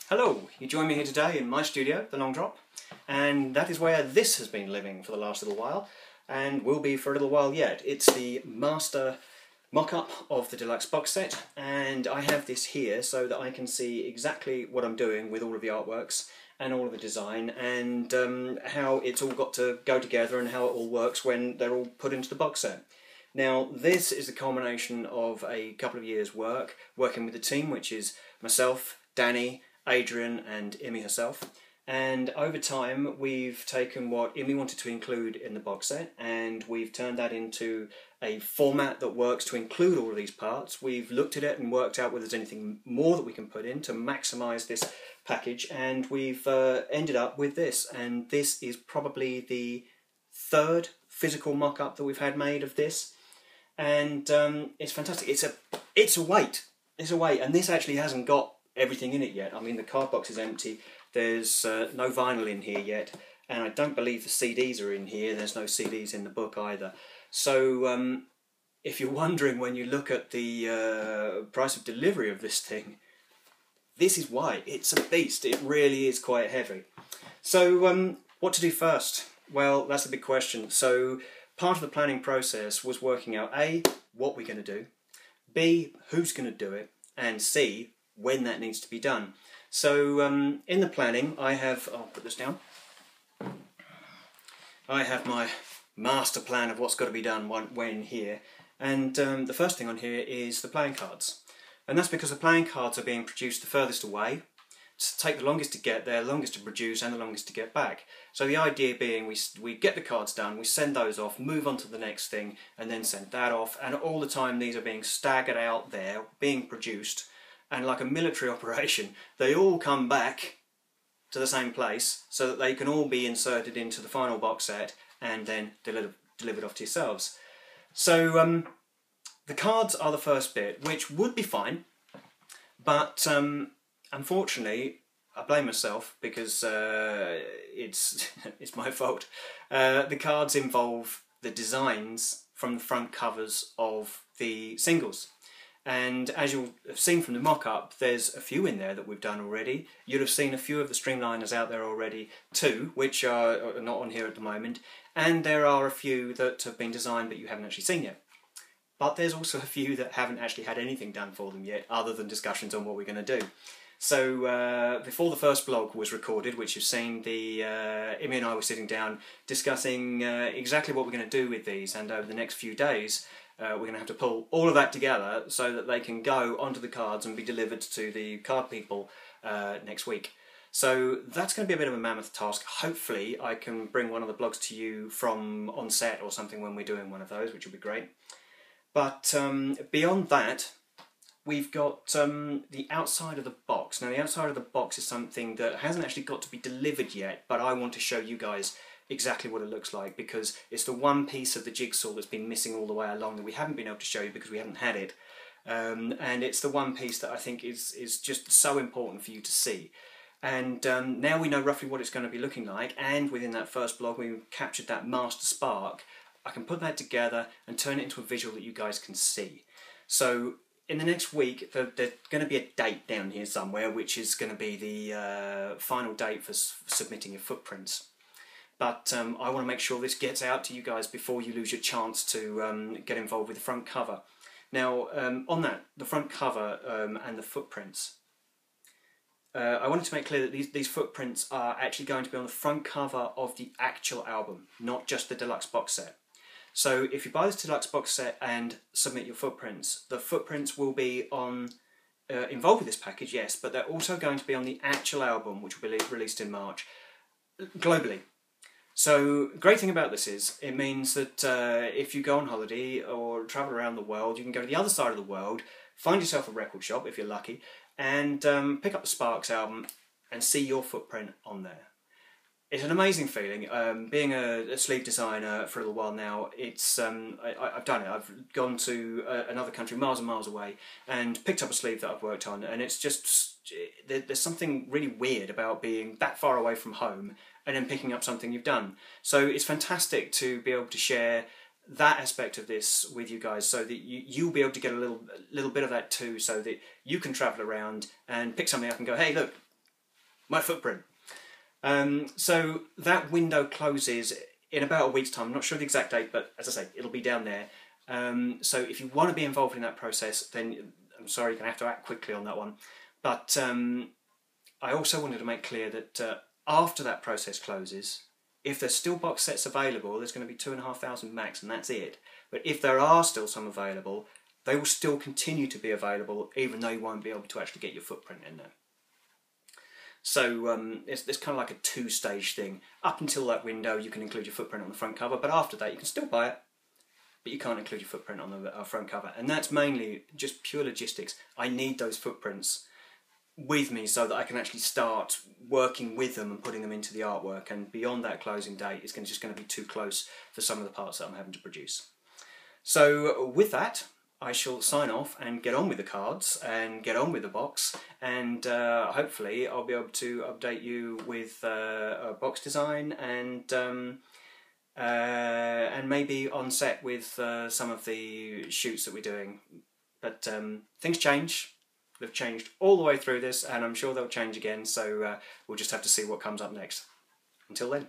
Hello, you join me here today in my studio, The Long Drop, and that is where this has been living for the last little while, and will be for a little while yet. It's the master mock-up of the deluxe box set, and I have this here so that I can see exactly what I'm doing with all of the artworks and all of the design, and how it's all got to go together and how it all works when they're all put into the box set. Now, this is the culmination of a couple of years' working with the team, which is myself, Danny, Adrian and Imi herself, and over time we've taken what Imi wanted to include in the box set and we've turned that into a format that works to include all of these parts. We've looked at it and worked out whether there's anything more that we can put in to maximise this package, and we've ended up with this, and this is probably the third physical mock-up that we've had made of this, and it's fantastic. It's a weight, and this actually hasn't got everything in it yet. I mean, the card box is empty, there's no vinyl in here yet, and I don't believe the CDs are in here. There's no CDs in the book either. So if you're wondering when you look at the price of delivery of this thing, this is why. It's a beast. It really is quite heavy. So what to do first? Well, that's a big question. So part of the planning process was working out A, what we're going to do, B, who's going to do it, and C, when that needs to be done. So in the planning I have, I'll put this down, I have my master plan of what's got to be done when here, and the first thing on here is the playing cards, and that's because the playing cards are being produced the furthest away, to take the longest to get there, longest to produce and the longest to get back. So the idea being we get the cards done, we send those off, move on to the next thing and then send that off, and all the time these are being staggered out there, being produced, and like a military operation, they all come back to the same place so that they can all be inserted into the final box set and then delivered off to yourselves. So the cards are the first bit, which would be fine, but unfortunately, I blame myself because it's my fault. The cards involve the designs from the front covers of the singles. And as you'll have seen from the mock-up, there's a few in there that we've done already. You'll have seen a few of the streamliners out there already too, which are not on here at the moment. And there are a few that have been designed but you haven't actually seen yet. But there's also a few that haven't actually had anything done for them yet, other than discussions on what we're going to do. So before the first blog was recorded, which you've seen, Imi and I were sitting down discussing exactly what we're going to do with these, and over the next few days we're going to have to pull all of that together so that they can go onto the cards and be delivered to the card people next week. So that's going to be a bit of a mammoth task. Hopefully I can bring one of the blogs to you from on set or something when we're doing one of those, which will be great. But beyond that, we've got the outside of the box. Now the outside of the box is something that hasn't actually got to be delivered yet, but I want to show you guys exactly what it looks like, because it's the one piece of the jigsaw that's been missing all the way along that we haven't been able to show you because we haven't had it. And it's the one piece that I think is just so important for you to see. And now we know roughly what it's going to be looking like, and within that first blog we captured that master spark. I can put that together and turn it into a visual that you guys can see. So in the next week there's going to be a date down here somewhere, which is going to be the final date for submitting your footprints. But I want to make sure this gets out to you guys before you lose your chance to get involved with the front cover. Now on that, the front cover and the footprints, I wanted to make clear that these footprints are actually going to be on the front cover of the actual album, not just the deluxe box set. So if you buy this deluxe box set and submit your footprints, the footprints will be on involved with this package, yes, but they're also going to be on the actual album, which will be released in March, globally. So great thing about this is it means that if you go on holiday or travel around the world, you can go to the other side of the world, find yourself a record shop if you're lucky, and pick up the Sparks album and see your footprint on there. It's an amazing feeling. Being a sleeve designer for a little while now, it's I've done it. I've gone to another country miles and miles away and picked up a sleeve that I've worked on, and it's just, there's something really weird about being that far away from home and then picking up something you've done. So it's fantastic to be able to share that aspect of this with you guys, so that you'll be able to get a little bit of that too, so that you can travel around and pick something up and go, hey look, my footprint. So that window closes in about a week's time. I'm not sure the exact date, but as I say, it'll be down there. So if you want to be involved in that process, then I'm sorry, you're going to have to act quickly on that one. But I also wanted to make clear that after that process closes, if there's still box sets available, there's going to be 2,500 max, and that's it. But if there are still some available, they will still continue to be available, even though you won't be able to actually get your footprint in there. So it's kind of like a two-stage thing. Up until that window, you can include your footprint on the front cover, but after that, you can still buy it, but you can't include your footprint on the front cover. And that's mainly just pure logistics. I need those footprints with me so that I can actually start working with them and putting them into the artwork. And beyond that closing date, it's just going to be too close for some of the parts that I'm having to produce. So with that, I shall sign off and get on with the cards and get on with the box, and hopefully I'll be able to update you with a box design and maybe on set with some of the shoots that we're doing. But things change. They've changed all the way through this, and I'm sure they'll change again, so we'll just have to see what comes up next. Until then.